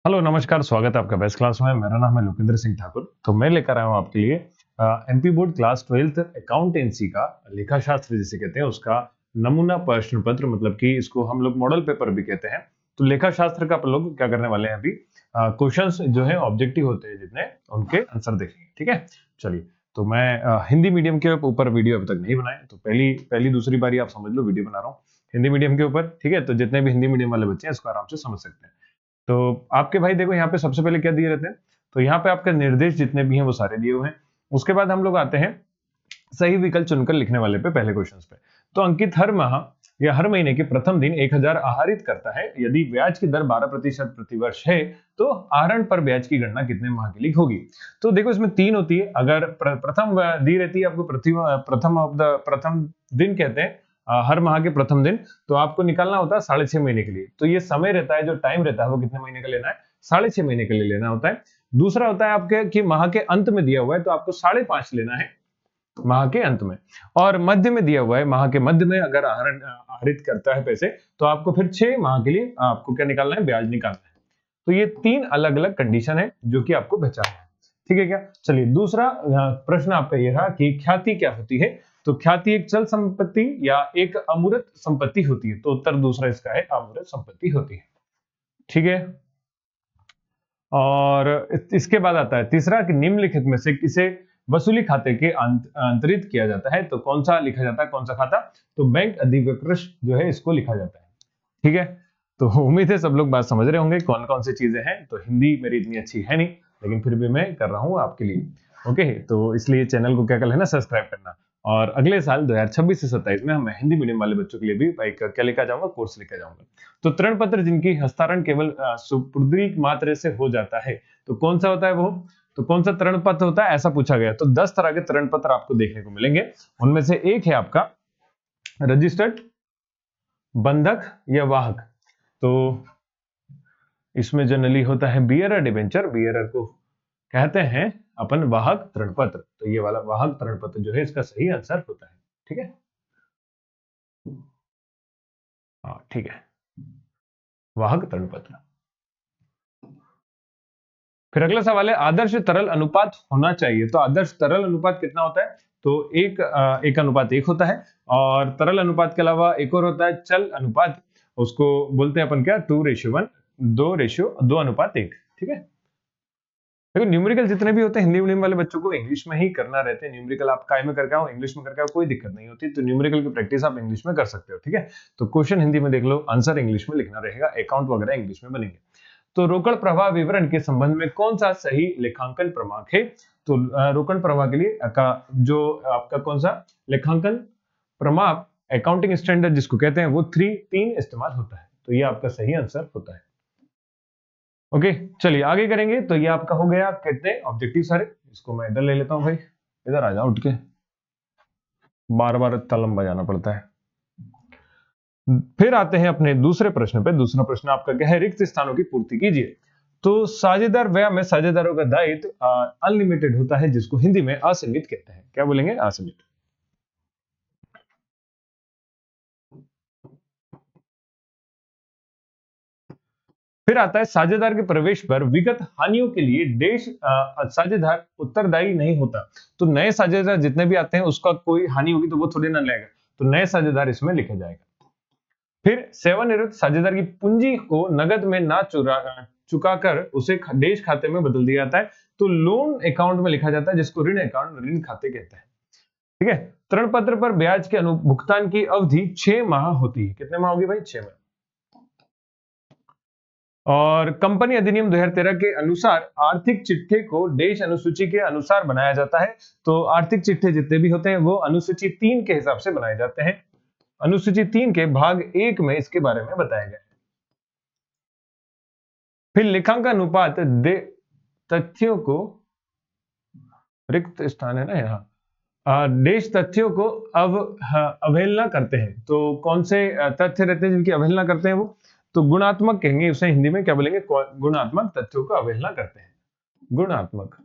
Hello नमस्कार, स्वागत है आपका बेस्ट क्लास में। मेरा नाम है लोकेंद्र सिंह ठाकुर। तो मैं लेकर आया हूँ आपके लिए MP board class 12th accountancy का लेखा शास्त्र जिसे कहते हैं उसका नमूना प्रश्न पत्र, मतलब कि इसको हम लोग मॉडल पेपर भी कहते हैं। तो लेखा शास्त्र का अपन लोग क्या करने वाले हैं अभी, क्वेश्चंस जो है ऑब्जेक्टिव होते हैं जितने, उनके आंसर देखेंगे। ठीक है, चलिए। तो मैं हिंदी मीडियम के ऊपर वीडियो अभी तक नहीं बनाया, तो पहली पहली दूसरी बारी आप समझ लो वीडियो बना रहा हूँ हिंदी मीडियम के ऊपर। ठीक है, तो जितने भी हिंदी मीडियम वाले बच्चे हैं इसको आराम से समझ सकते हैं। तो आपके भाई देखो यहाँ पे सबसे पहले क्या दिए रहते हैं, तो यहाँ पे आपके निर्देश जितने भी हैं वो सारे दिए हुए हैं। उसके बाद हम लोग आते हैं सही विकल्प चुनकर लिखने वाले पे, पहले क्वेश्चन पे। तो अंकित हर माह या हर महीने के प्रथम दिन 1000 आहरित करता है। यदि ब्याज की दर 12% प्रतिवर्ष है तो आहरण पर ब्याज की गणना कितने माह के लिए होगी। तो देखो इसमें तीन होती है। अगर प्रथम दी रहती है आपको, प्रथम दिन कहते हैं हर माह के प्रथम दिन, तो आपको निकालना होता है 6.5 महीने के लिए। तो ये समय रहता है, जो टाइम रहता है वो कितने महीने का लेना है, 6.5 महीने के लिए लेना होता है। दूसरा होता है आपके कि माह के अंत में दिया हुआ है तो आपको 5.5 लेना है माह के अंत में। और मध्य में दिया हुआ है, माह के मध्य में अगर आहरित करता है पैसे तो आपको फिर 6 माह के लिए आपको क्या निकालना है, ब्याज निकालना है। तो ये तीन अलग अलग कंडीशन है जो कि आपको पहचानना है। ठीक है क्या, चलिए दूसरा प्रश्न आपका ये रहा कि ख्याति क्या होती है। तो ख्याति एक चल संपत्ति या एक अमूर्त संपत्ति होती है। तो उत्तर दूसरा इसका है, अमूर्त संपत्ति होती है। ठीक है, और इसके बाद आता है तीसरा कि निम्नलिखित में से किसे वसूली खाते के अंतरित किया जाता है। तो कौन सा लिखा जाता है, कौन सा खाता, तो बैंक अधिविकृत जो है इसको लिखा जाता है। ठीक है, तो उम्मीद है सब लोग बात समझ रहे होंगे कौन कौन सी चीजें हैं। तो हिंदी मेरी इतनी अच्छी है नहीं, लेकिन फिर भी मैं कर रहा हूँ आपके लिए। ओके, तो इसलिए चैनल को क्या कर लेना, सब्सक्राइब करना। और अगले साल 2026 से 27 में मैं हिंदी मीडियम वाले बच्चों के लिए भी एक क्या लेकर जाऊंगा, कोर्स लेकर जाऊंगा। तो ऋण पत्र जिनकी हस्तांतरण केवल सुपुर्दी मात्र से हो जाता है, तो कौन सा होता है वो, तो कौन सा ऋण पत्र होता है, ऐसा पूछा गया। तो 10 तरह के ऋण पत्र आपको देखने को मिलेंगे। उनमें से एक है आपका रजिस्टर्ड, बंधक या वाहक। तो इसमें जनरली होता है बियरर डिबेंचर, बियरर को कहते हैं अपन वाहक ऋण पत्र। तो ये वाला वाहक ऋण पत्र जो है इसका सही आंसर होता है। ठीक है, हाँ ठीक है, वाहक ऋण पत्र। फिर अगला सवाल है आदर्श तरल अनुपात होना चाहिए। तो आदर्श तरल अनुपात कितना होता है, तो एक अनुपात एक होता है। और तरल अनुपात के अलावा एक और होता है चल अनुपात, उसको बोलते हैं अपन क्या, 2:1, 2:2:1। ठीक है, देखो न्यूमेरिकल जितने भी होते हैं हिंदी मीडियम वाले बच्चों को इंग्लिश में ही करना रहते हैं। न्यूमेरिकल आप काय में करके आओ, इंग्लिश में करके आओ, कोई दिक्कत नहीं होती। तो न्यूमेरिकल की प्रैक्टिस आप इंग्लिश में कर सकते हो। ठीक है, तो क्वेश्चन हिंदी में देख लो, आंसर इंग्लिश में लिखना रहेगा, अकाउंट वगैरह इंग्लिश में बनेंगे। तो रोकड़ प्रवाह विवरण के संबंध में कौन सा सही लेखांकन प्रमाण है। तो रोकड़ प्रवाह के लिए का जो आपका कौन सा लेखांकन प्रमाप, अकाउंटिंग स्टैंडर्ड जिसको कहते हैं, वो 3 इस्तेमाल होता है। तो ये आपका सही आंसर होता है। ओके, चलिए आगे करेंगे। तो ये आपका हो गया कितने ऑब्जेक्टिव सारे। इसको मैं इधर ले लेता हूं भाई, इधर आ जाओ उठ के, बार बार तलम बजाना पड़ता है। फिर आते हैं अपने दूसरे प्रश्न पे। दूसरा प्रश्न आपका क्या है, रिक्त स्थानों की पूर्ति कीजिए। तो साझेदार व्यय में साझेदारों का दायित्व अनलिमिटेड होता है, जिसको हिंदी में असीमित कहते हैं। क्या बोलेंगे, असीमित। फिर आता है साझेदार के प्रवेश पर विगत हानियों के लिए देश साझेदार उत्तरदायी नहीं होता। तो नए साझेदार जितने भी आते हैं उसका कोई हानि होगी तो वो थोड़ी ना लेगा, तो नए साझेदार इसमें लिखा जाएगा। फिर सेवानिवृत्त साझेदार की पूंजी को नगद में ना चुकाकर उसे देश खाते में बदल दिया जाता है। तो लोन अकाउंट में लिखा जाता है, जिसको ऋण अकाउंट, ऋण खाते कहते हैं। ठीक है, ऋण पत्र पर ब्याज के भुगतान की अवधि 6 माह होती है। कितने माह होगी भाई, 6 माह। और कंपनी अधिनियम 2013 के अनुसार आर्थिक चिट्ठे को देश अनुसूची के अनुसार बनाया जाता है। तो आर्थिक चिट्ठे जितने भी होते हैं वो अनुसूची 3 के हिसाब से बनाए जाते हैं। अनुसूची 3 के भाग 1 में इसके बारे में बताया गया है। फिर लेखांकन अनुपात तथ्यों को, रिक्त स्थान है ना यहाँ, देश तथ्यों को अवहेलना करते हैं। तो कौन से तथ्य रहते हैं जिनकी अवहेलना करते हैं वो, तो गुणात्मक कहेंगे उसे, हिंदी में क्या बोलेंगे, गुणात्मक तथ्यों का अवहेलना करते हैं, गुणात्मक।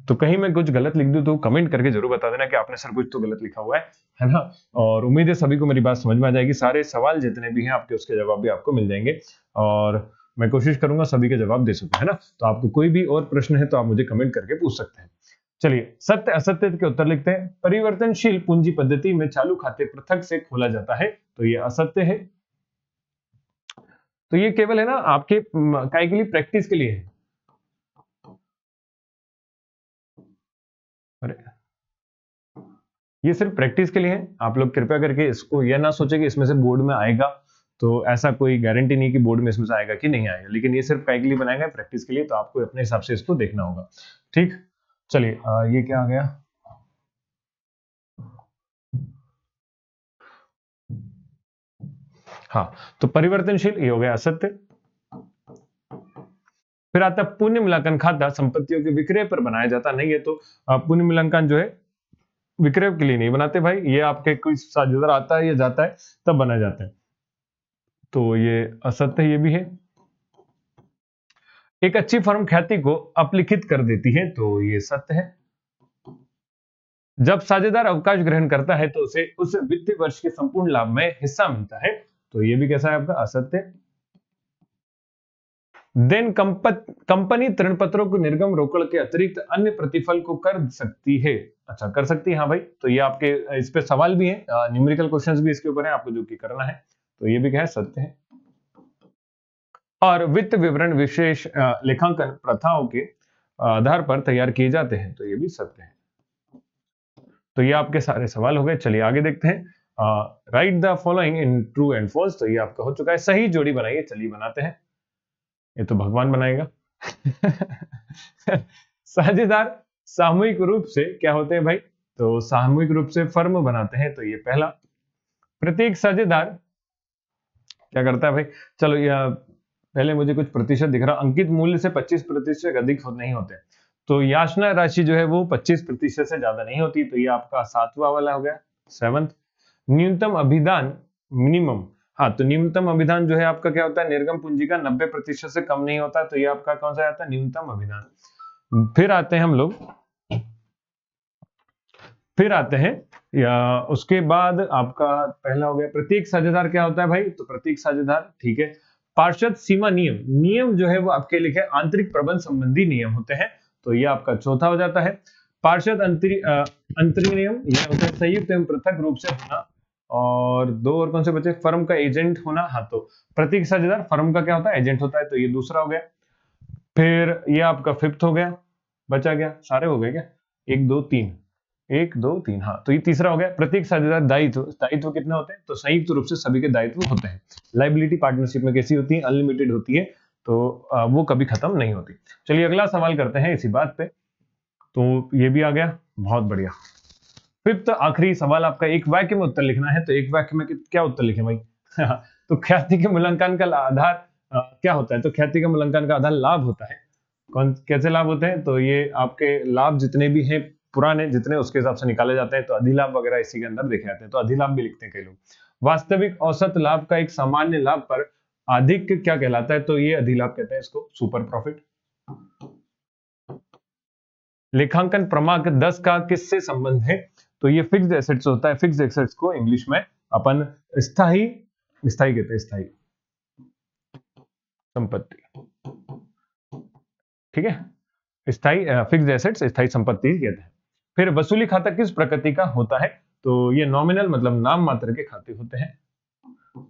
तो कहीं मैं कुछ गलत लिख दूं तो कमेंट करके जरूर बता देना कि आपने सर कुछ तो गलत लिखा हुआ है ना। और उम्मीद है सभी को मेरी बात समझ में आ जाएगी। सारे सवाल जितने भी हैं आपके उसके जवाब भी आपको मिल जाएंगे और मैं कोशिश करूंगा सभी के जवाब दे सकूं, है ना। तो आपको कोई भी और प्रश्न है तो आप मुझे कमेंट करके पूछ सकते हैं। चलिए सत्य असत्य के उत्तर लिखते हैं। परिवर्तनशील पूंजी पद्धति में चालू खाते पृथक से खोला जाता है, तो ये असत्य है। तो ये केवल है ना आपके काय के लिए प्रैक्टिस के लिए है। अरे ये सिर्फ प्रैक्टिस के लिए है। आप लोग कृपया करके इसको यह ना सोचे कि इसमें से बोर्ड में आएगा, तो ऐसा कोई गारंटी नहीं कि बोर्ड में इसमें से आएगा कि नहीं आएगा, लेकिन ये सिर्फ काय के लिए बनाया गया प्रैक्टिस के लिए, तो आपको अपने हिसाब से इसको देखना होगा। ठीक, चलिए ये क्या आ गया। हाँ, तो परिवर्तनशील ये हो गया असत्य। फिर आता है पुण्य मूल्यांकन खाता संपत्तियों के विक्रय पर बनाया जाता नहीं है, तो पुण्य मूल्यांकन जो है विक्रय के लिए नहीं बनाते भाई, ये आपके कोई साझेदार आता है या जाता है तब बनाया जाता है, तो ये असत्य ये भी है। एक अच्छी फर्म ख्याति को अपलिखित कर देती है, तो ये सत्य है। जब साझेदार अवकाश ग्रहण करता है तो उसे उस वित्तीय वर्ष के संपूर्ण लाभ में हिस्सा मिलता है, तो ये भी कैसा है आपका असत्य। देन कंपनी ऋण पत्रों को निर्गम रोकड़ के अतिरिक्त अन्य प्रतिफल को कर सकती है। अच्छा, कर सकती है, हाँ भाई, तो ये आपके इस पे सवाल भी है, न्यूमेरिकल क्वेश्चंस भी इसके ऊपर है, आपको जो कि करना है, तो ये भी क्या है, सत्य है। और वित्त विवरण विशेष लेखांकन प्रथाओं के आधार पर तैयार किए जाते हैं, तो ये भी सत्य है। तो ये आपके सारे सवाल हो गए। चलिए आगे देखते हैं। Write the following in true and false, तो ये आपका हो चुका है। सही जोड़ी बनाइए, चलिए बनाते हैं। ये तो भगवान बनाएगा। साझेदार सामूहिक रूप से क्या होते हैं भाई, तो सामूहिक रूप से फर्म बनाते हैं, तो ये पहला। प्रत्येक साझेदार क्या करता है भाई, चलो यह पहले मुझे कुछ प्रतिशत दिख रहा, अंकित मूल्य से 25% अधिक नहीं होते, तो याचना राशि जो है वो 25% से ज्यादा नहीं होती, तो ये आपका 7वां वाला हो गया, 7th। न्यूनतम अभिदान मिनिमम, हाँ, तो न्यूनतम अभिदान जो है आपका क्या होता है, निर्गम पूंजी का 90% से कम नहीं होता, तो ये आपका कौन सा आता है, न्यूनतम अभिदान। फिर आते हैं या उसके बाद आपका पहला हो गया प्रत्येक साझेदार क्या होता है भाई, तो प्रत्येक साझेदार, ठीक है। पार्षद सीमा नियम, नियम जो है वो आपके लिखे आंतरिक प्रबंध संबंधी नियम होते हैं, तो ये आपका चौथा हो जाता है। पार्षद अंतरिम नियम, यह होता है संयुक्त एवं पृथक रूप से होना, और दो और कौन से बचे, फर्म का एजेंट होना, हाँ, तो प्रत्येक साझेदार फर्म का क्या होता है, एजेंट होता है, तो ये दूसरा हो गया। फिर ये आपका 5th हो गया, बचा गया, सारे हो गए क्या, 1 2 3, 1 2 3, हाँ, तो ये तीसरा हो गया। प्रत्येक साझेदार दायित्व, दायित्व कितने होते हैं, तो संयुक्त रूप से सभी के दायित्व होते हैं। लाइबिलिटी पार्टनरशिप में कैसी होती है, अनलिमिटेड होती है, तो वो कभी खत्म नहीं होती। चलिए अगला सवाल करते हैं इसी बात पे, तो ये भी आ गया, बहुत बढ़िया। 5th आखिरी सवाल आपका, एक वाक्य में उत्तर लिखना है, तो एक वाक्य में क्या उत्तर लिखें भाई। तो ख्याति के मूल्यांकन का आधार क्या होता है, तो ख्याति के मूल्यांकन का आधार लाभ होता है। कौन कैसे लाभ होते हैं, तो ये आपके लाभ जितने भी हैं पुराने जितने, उसके हिसाब से निकाले जाते हैं, तो अधिलाभ वगैरह इसी के अंदर देखे जाते हैं, तो अधिलाभ भी लिखते हैं कई लोग। वास्तविक औसत लाभ का एक सामान्य लाभ पर अधिक क्या कहलाता है, तो ये अधिलाभ कहते हैं इसको, सुपर प्रॉफिट। लेखांकन क्रमांक 10 का किससे संबंध है, तो ये फिक्स्ड एसेट्स होता है। फिक्स्ड एसेट्स को इंग्लिश में अपन स्थायी स्थायी कहते हैं, स्थायी संपत्ति, ठीक है, स्थायी फिक्स्ड एसेट्स स्थायी संपत्ति कहते हैं। फिर वसूली खाता किस प्रकृति का होता है, तो ये नॉमिनल मतलब नाम मात्र के खाते होते हैं,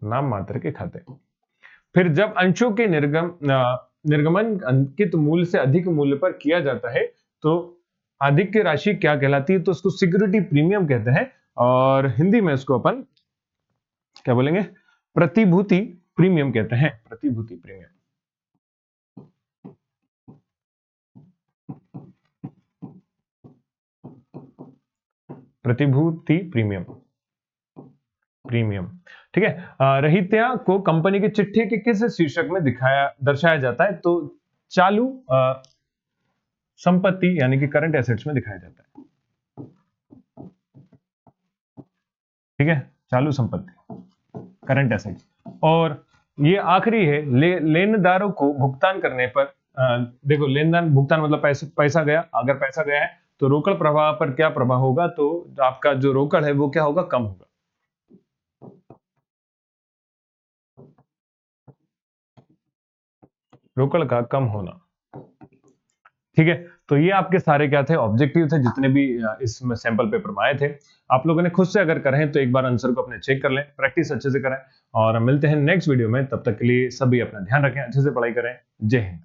नाम मात्र के खाते। फिर जब अंशों के निर्गमन अंकित मूल्य से अधिक मूल्य पर किया जाता है, तो अधिक की राशि क्या कहलाती है, तो उसको सिक्योरिटी प्रीमियम कहते हैं, और हिंदी में इसको अपन क्या बोलेंगे, प्रतिभूति प्रीमियम कहते हैं, प्रतिभूति प्रीमियम। प्रतिभूति प्रीमियम, प्रीमियम, ठीक है। रहित्या को कंपनी की चिट्ठी के किस शीर्षक में दर्शाया जाता है, तो चालू संपत्ति यानी कि करंट एसेट्स में दिखाया जाता है, ठीक है, चालू संपत्ति करंट एसेट्स। और ये आखिरी है, लेनदारों को भुगतान करने पर देखो लेन देन भुगतान मतलब पैसा गया, अगर पैसा गया है तो रोकड़ प्रवाह पर क्या प्रभाव होगा, तो आपका जो रोकड़ है वो क्या होगा, कम होगा। रोकड़ का कम होना। ठीक है, तो ये आपके सारे क्या थे, ऑब्जेक्टिव थे, जितने भी इस सैंपल पेपर में आए थे। आप लोगों ने खुद से अगर करें तो एक बार आंसर को अपने चेक कर लें, प्रैक्टिस अच्छे से करें, और मिलते हैं नेक्स्ट वीडियो में। तब तक के लिए सभी अपना ध्यान रखें, अच्छे से पढ़ाई करें। जय हिंद।